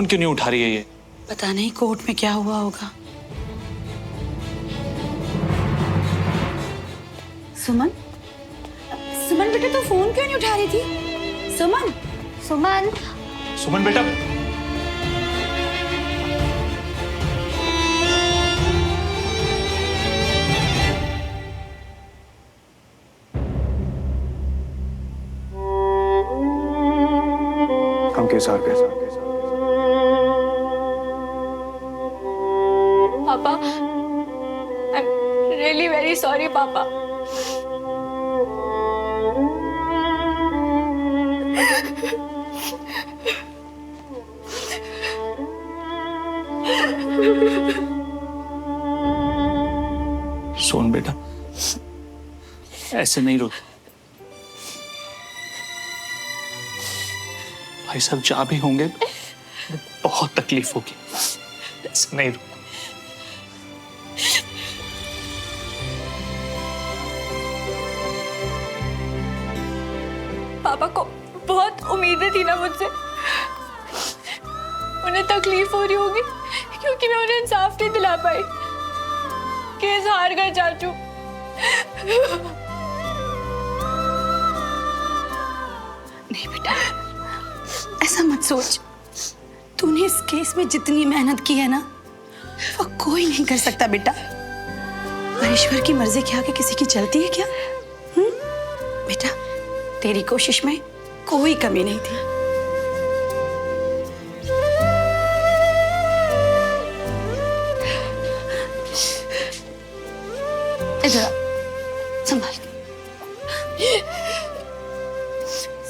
Phone क्यों नहीं उठा रही है ये? पता नहीं कोर्ट में क्या हुआ होगा। सुमन, सुमन बेटा तू फोन क्यों नहीं उठा रही थी? सुमन, सुमन, सुमन बेटा, हम कैसा पापा, I am really very sorry पापा। सोन बेटा, ऐसे नहीं रो। भाई साहब जा भी होंगे, बहुत तकलीफ होगी, ऐसे नहीं रो। पापा को बहुत उम्मीदें थी ना मुझसे। उन्हें तकलीफ हो रही होगी क्योंकि मैं उन्हें इंसाफ नहीं दिला पाई। केस हार गए चाचू। नहीं बेटा, ऐसा मत सोच। तूने इस केस में जितनी मेहनत की है ना, वो कोई नहीं कर सकता बेटा। और ईश्वर की मर्जी के आगे किसी की चलती है क्या? बेटा, तेरी कोशिश में कोई कमी नहीं थी। इधर आ, संभाल के।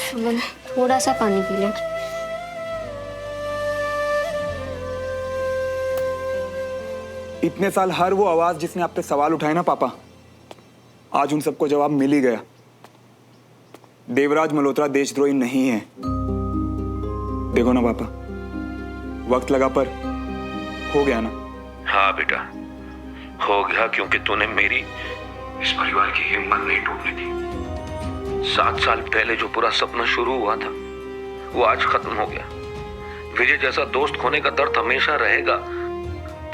सुमन, थोड़ा सा पानी पी ले। इतने साल हर वो आवाज जिसने आप पे सवाल उठाए ना पापा, आज उन सबको जवाब मिल ही गया। देवराज मल्होत्रा देशद्रोही नहीं है। देखो ना पापा, वक्त लगा पर हो गया ना। हाँ बेटा, हो गया, क्योंकि तूने मेरी इस परिवार की हिम्मत नहीं टूटने दी। 7 साल पहले जो पूरा सपना शुरू हुआ था वो आज खत्म हो गया। विजय जैसा दोस्त खोने का दर्द हमेशा रहेगा,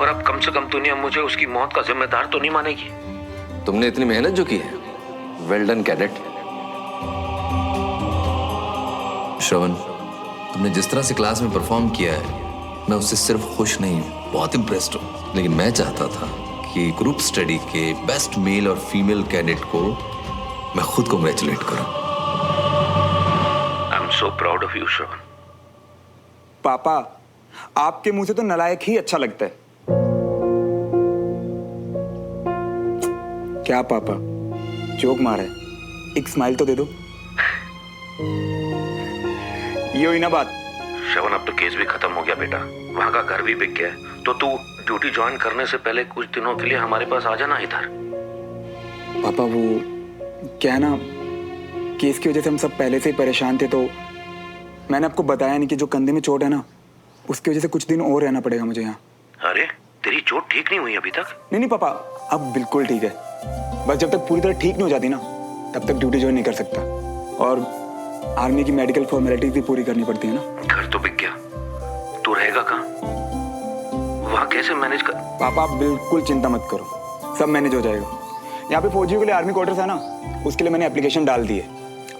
पर अब कम से कम दुनिया मुझे उसकी मौत का जिम्मेदार तो नहीं मानेगी। तुमने इतनी मेहनत जो की है, वेल डन कैडेट। श्रवण, तुमने जिस तरह से क्लास में परफॉर्म किया है, मैं उससे सिर्फ खुश नहीं हूँ, बहुत इम्प्रेस्ड हूँ। लेकिन मैं चाहता था कि ग्रुप स्टडी के बेस्ट मेल और फीमेल कैडेट को मैं खुद कांग्रेचुलेट करूँ। I am so proud of you Shravan. पापा, आपके मुंह से तो नालायक ही अच्छा लगता है। क्या पापा, जोक मारा है? एक स्माइल तो दे दो। ये हुई ना बात। श्रवण, अब तो केस भी खत्म हो गया बेटा, वहां का घर भी बिक गया है, तो तू ड्यूटी ज्वाइन करने से पहले कुछ दिनों के लिए हमारे पास आ जाना इधर। पापा, वो क्या है ना, केस की वजह से हम सब पहले से ही परेशान थे, तो मैंने आपको बताया नहीं कि जो कंधे में चोट है ना, उसकी वजह से कुछ दिन और रहना पड़ेगा मुझे यहाँ। अरे, तेरी चोट ठीक नहीं हुई अभी तक? नहीं पापा, अब बिल्कुल ठीक है। बस जब तक पूरी तरह ठीक नहीं हो जाती ना, तब तक ड्यूटी ज्वाइन नहीं कर सकता। और आर्मी की मेडिकल फॉर्मेलिटीज भी पूरी करनी पड़ती है ना। घर तो बिक गया, तू रहेगा कहाँ? वहाँ कैसे मैनेज कर? पापा, आप बिल्कुल चिंता मत करो, सब मैनेज हो जाएगा। यहाँ पे फौजियों के लिए आर्मी क्वार्टर्स है ना, उसके लिए मैंने एप्लीकेशन डाल दी है।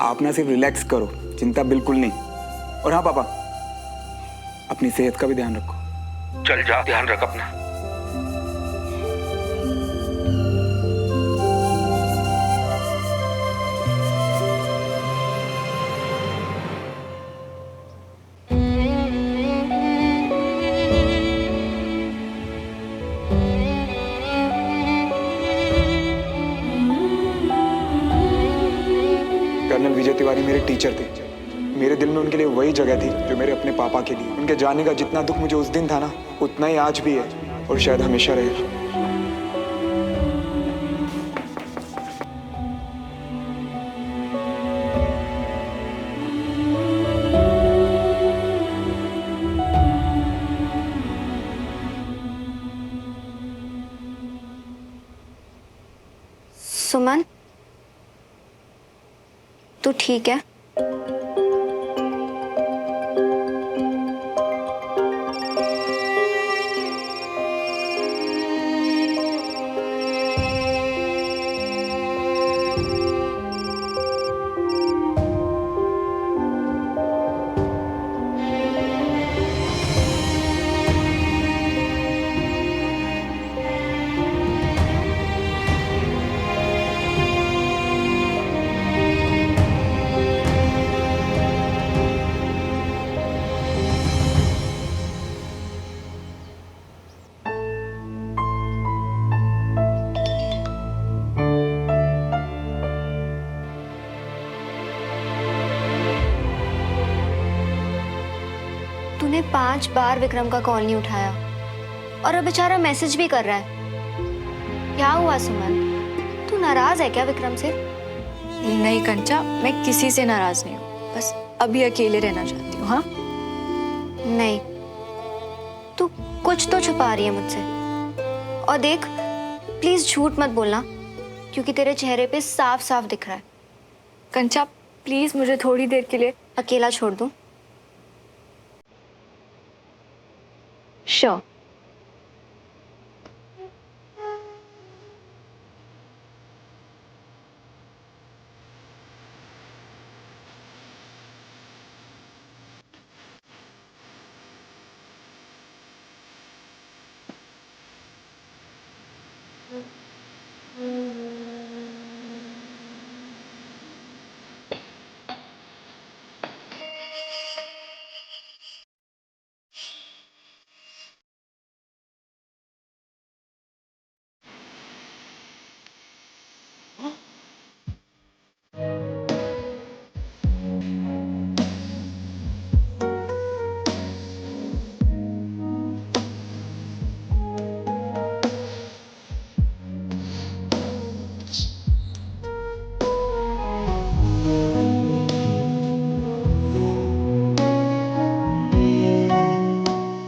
आप ना सिर्फ रिलैक्स करो, चिंता बिल्कुल नहीं। और हाँ पापा, अपनी सेहत का भी ध्यान रखो। चल जा, ध्यान रख अपना। कर्नल विजय तिवारी मेरे टीचर थे। मेरे दिल में उनके लिए वही जगह थी जो मेरे अपने पापा के लिए। उनके जाने का जितना दुख मुझे उस दिन था ना, उतना ही आज भी है और शायद हमेशा रहेगा। सुमन, तू ठीक है? 5 बार विक्रम का कॉल नहीं उठाया और अब बेचारा मैसेज भी कर रहा है। क्या हुआ सुमन, तू नाराज है क्या विक्रम से? नहीं कंचा, मैं किसी से नाराज नहीं हूँ, बस अभी अकेले रहना चाहती हूँ। हाँ नहीं, तू कुछ तो छुपा रही है मुझसे। और देख, प्लीज झूठ मत बोलना, क्योंकि तेरे चेहरे पे साफ साफ दिख रहा है। कंचा प्लीज मुझे थोड़ी देर के लिए अकेला छोड़ दूं? श्योर।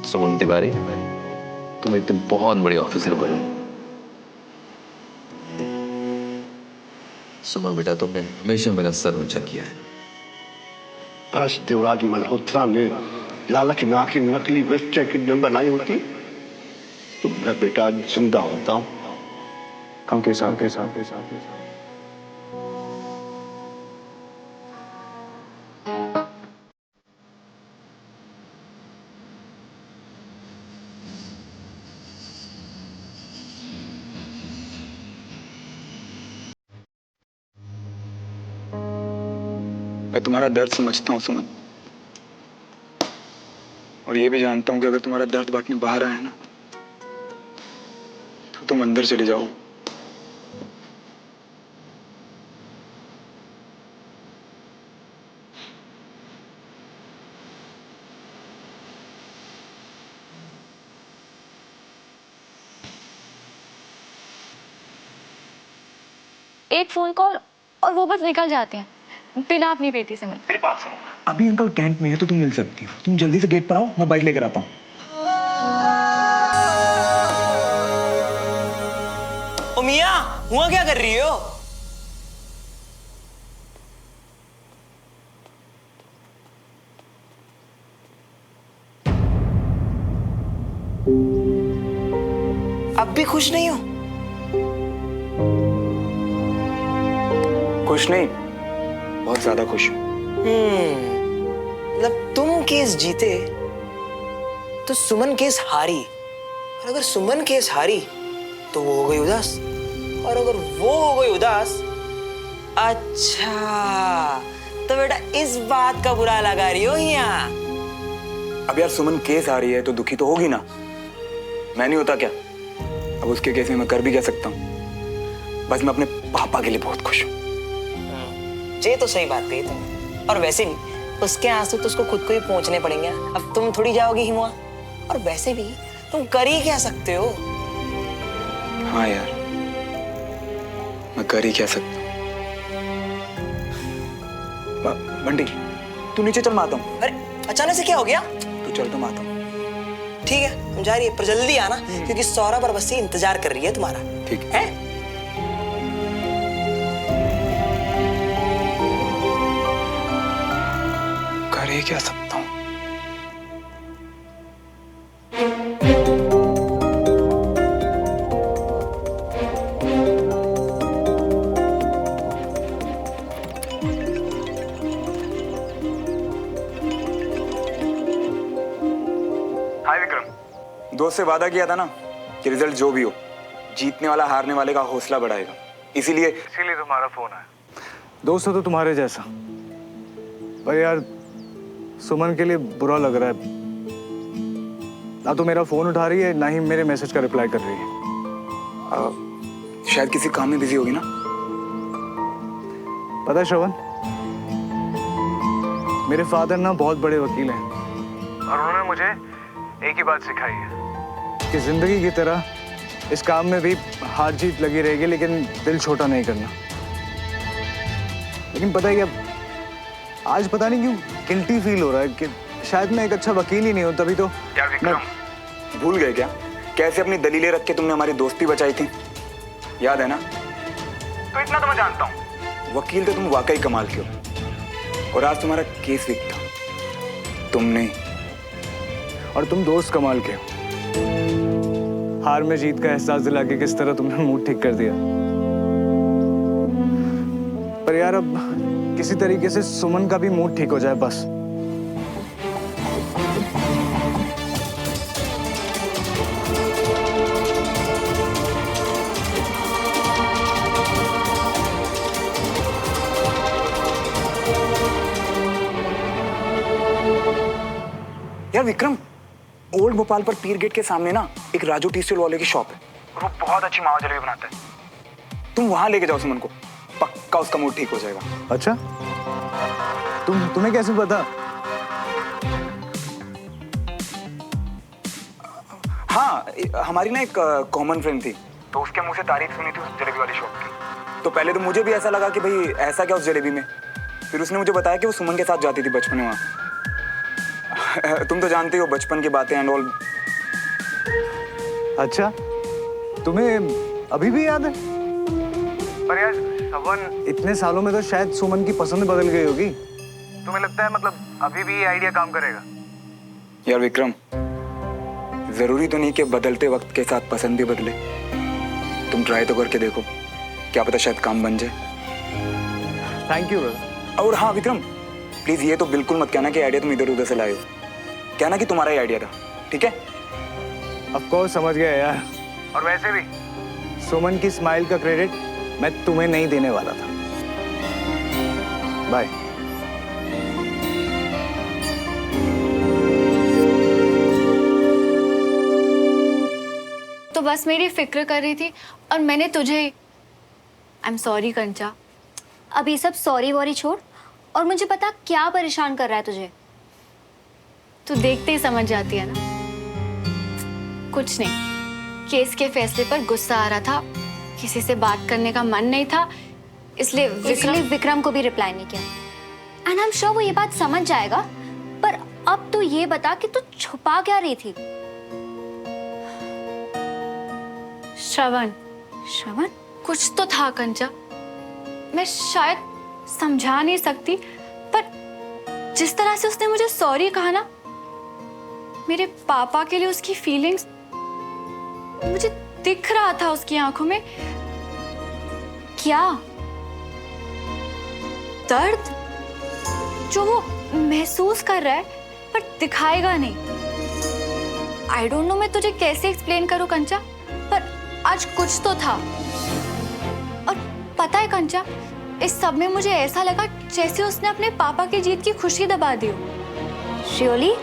सुमन तिवारी, तुम एक दिन बहुत बड़ी ऑफिसर बनो। सुमन बेटा, तुमने हमेशा मेरा सर ऊंचा किया है। बस देवराज मल्होत्रा ने लाला की नाक की नकली वेस्ट जैकेट न बनाई होती तो मैं बेटा जिंदा होता हूँ। के साथ मैं तुम्हारा दर्द समझता हूँ सुमन, और ये भी जानता हूँ कि अगर तुम्हारा दर्द बांटने बाहर आया ना तो तुम अंदर चले जाओ। एक फोन कॉल और वो बस निकल जाते हैं बिना अपनी बेटी से मिले। अभी अंकल कैंट में है तो तुम मिल सकती हो। तुम जल्दी से गेट पर आओ, मैं बाइक लेकर आता हूँ। ओ मियां, हुआ क्या कर रही हो? अब भी खुश नहीं हो? खुश नहीं, बहुत ज्यादा खुश हूँ। मतलब तुम केस जीते तो सुमन केस हारी, और अगर सुमन केस हारी तो वो हो गई उदास, और अगर वो हो गई उदास, अच्छा तो बेटा इस बात का बुरा लगा रही हो यहाँ? अब यार सुमन केस आ रही है तो दुखी तो होगी ना, मैं नहीं होता क्या? अब उसके केस में मैं कर भी क्या सकता हूँ? बस मैं अपने पापा के लिए बहुत खुश हूँ। ये तो सही बात कही तुम, और वैसे भी उसके आंसू तो उसको खुद को ही पहुंचने पड़ेंगे। अब तुम थोड़ी जाओगी हिमुआ, और वैसे भी तुम कर ही क्या सकते हो? हाँ यार, मैं कर ही क्या सकता हूँ। बंटी, तू नीचे चल, मैं आता हूँ। अरे अचानक से क्या हो गया? तू चल तो मैं आता हूँ। ठीक है, हम जा रही है, पर जल्दी आना क्योंकि सौरभ और बस्सी इंतजार कर रही है तुम्हारा। ठीक है? कर ही क्या सकता हूँ? हाय विक्रम, दोस्त से वादा किया था ना कि रिजल्ट जो भी हो, जीतने वाला हारने वाले का हौसला बढ़ाएगा। इसीलिए तुम्हारा फोन आया। दोस्त है तो तुम्हारे जैसा, पर यार सुमन के लिए बुरा लग रहा है। ना तो मेरा फोन उठा रही है, ना ही मेरे मैसेज का रिप्लाई कर रही है। शायद किसी काम में बिजी होगी ना। पता है श्रवण, मेरे फादर ना बहुत बड़े वकील हैं और उन्होंने मुझे एक ही बात सिखाई है कि जिंदगी की तरह इस काम में भी हार जीत लगी रहेगी, लेकिन दिल छोटा नहीं करना। लेकिन पता है क्या, आज पता नहीं क्यों गिल्टी फील हो रहा है कि शायद मैं एक अच्छा वकील ही नहीं हूं, तभी तो। यार विक्रम, भूल गए क्या कैसे अपनी दलीलें रख के तुमने हमारी दोस्ती बचाई थी? याद है ना? तो इतना तो मैं जानता हूँ, वकील तो तुम वाकई कमाल के हो, और आज तुम्हारा केस वीक था, तुमने। और तुम दोस्त कमाल के हो। हार में जीत का एहसास दिला के किस तरह तुमने मूड ठीक कर दिया। पर यार अब किसी तरीके से सुमन का भी मूड ठीक हो जाए बस। यार विक्रम, ओल्ड भोपाल पर पीर गेट के सामने ना एक राजू टी स्टॉल वाले की शॉप है, और वो बहुत अच्छी मावा जलेबी बनाता है। तुम वहां लेके जाओ सुमन को, पक्का उसका मूड ठीक हो जाएगा। अच्छा, तुम्हें कैसे पता? हाँ, हमारी ना एक कॉमन फ्रेंड थी, तो उसके मुंह से तारीफ सुनी थी उस जलेबी वाली शॉप की। तो पहले तो मुझे भी ऐसा लगा कि भाई ऐसा क्या उस जलेबी में। फिर उसने मुझे बताया कि वो सुमन के साथ जाती थी बचपन में वहाँ। तुम तो जानते हो बचपन की बातें एंड ऑल। अच्छा, तुम्हें अभी भी याद है? पर यार श्रवण, इतने सालों में तो शायद सुमन की पसंद बदल गई होगी। तुम्हें लगता है मतलब अभी भी ये आइडिया काम करेगा? यार विक्रम, जरूरी तो नहीं कि बदलते वक्त के साथ पसंद भी बदले। तुम ट्राई तो करके देखो, क्या पता शायद काम बन जाए। Thank you brother. और हाँ विक्रम, प्लीज ये तो बिल्कुल मत कहना कि आइडिया तुम इधर उधर से लाए हो। कहना कि तुम्हारा ही आइडिया था, ठीक है? ऑफ कोर्स, समझ गया यार। और वैसे भी सुमन की स्माइल का क्रेडिट मैं तुम्हें नहीं देने वाला था। बाय। तो बस मेरी फिक्र कर रही थी और मैंने तुझे। आई एम सॉरी कंचा। अब ये सब सॉरी वॉरी छोड़ और मुझे बता क्या परेशान कर रहा है तुझे? तू देखते ही समझ जाती है ना। कुछ नहीं, केस के फैसले पर गुस्सा आ रहा था, किसी से बात करने का मन नहीं था, इसलिए विक्रम को भी रिप्लाई नहीं किया। एंड आई एम श्योर वो ये बात समझ जाएगा। पर अब तू ये बता कि तू छुपा क्या रही थी? श्रवण, श्रवण? कुछ तो था कंचा, मैं शायद समझा नहीं सकती, पर जिस तरह से उसने मुझे सॉरी कहा ना, मेरे पापा के लिए उसकी फीलिंग्स मुझे दिख रहा था उसकी आंखों में। क्या दर्द जो वो महसूस कर रहा है पर दिखाएगा नहीं। आई डोंट नो मैं तुझे कैसे एक्सप्लेन करूं कंचा, पर आज कुछ तो था। और पता है कंचा, इस सब में मुझे ऐसा लगा जैसे उसने अपने पापा की जीत की खुशी दबा दी हो। श्योरली?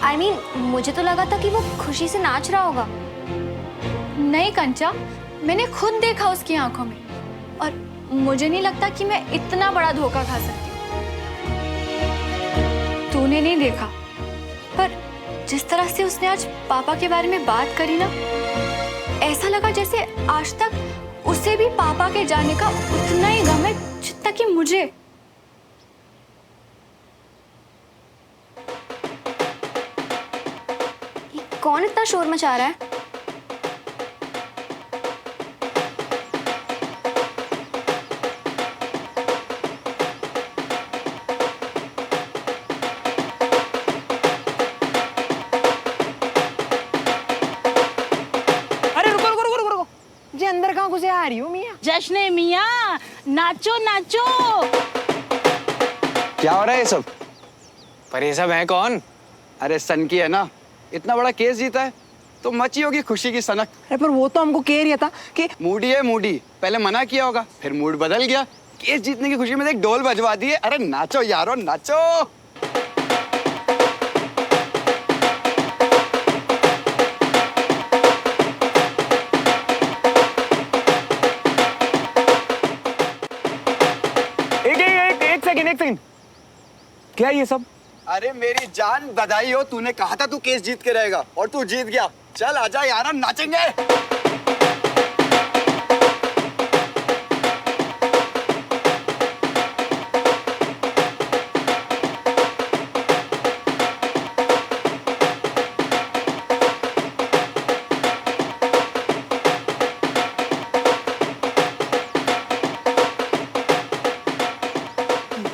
आई मीन मुझे तो लगा था कि वो खुशी से नाच रहा होगा। नहीं कंचा, मैंने खुद देखा उसकी आंखों में, और मुझे नहीं लगता कि मैं इतना बड़ा धोखा खा सकती हूँ। तूने नहीं देखा, पर जिस तरह से उसने आज पापा के बारे में बात करी ना, ऐसा लगा जैसे आज तक उसे भी पापा के जाने का उतना ही गम है जितना कि मुझे। ये कौन इतना शोर मचा रहा है? अंदर कहाँ घुसे आ रही हो मियाँ? जश्न मियाँ, नाचो नाचो। क्या हो रहा है ये सब? पर ये सब है कौन? अरे सन की है ना, इतना बड़ा केस जीता है तो मची होगी खुशी की सनक। अरे पर वो तो हमको कह रहा था कि मूडी है मूडी, पहले मना किया होगा फिर मूड बदल गया, केस जीतने की खुशी में एक ढोल बजवा दिए। अरे नाचो यारो नाचो। एक सेकंड, क्या है ये सब? अरे मेरी जान, बधाई हो, तूने कहा था तू केस जीत के रहेगा और तू जीत गया। चल आजा यार, नाचेंगे।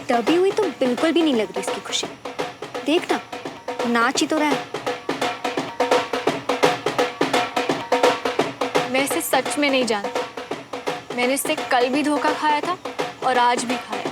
दबी हुई तो बिल्कुल भी नहीं लग रही इसकी खुशी। देख ना, नाच ही तो रहा है। मैं इसे सच में नहीं जानती। मैंने इससे कल भी धोखा खाया था और आज भी खाया।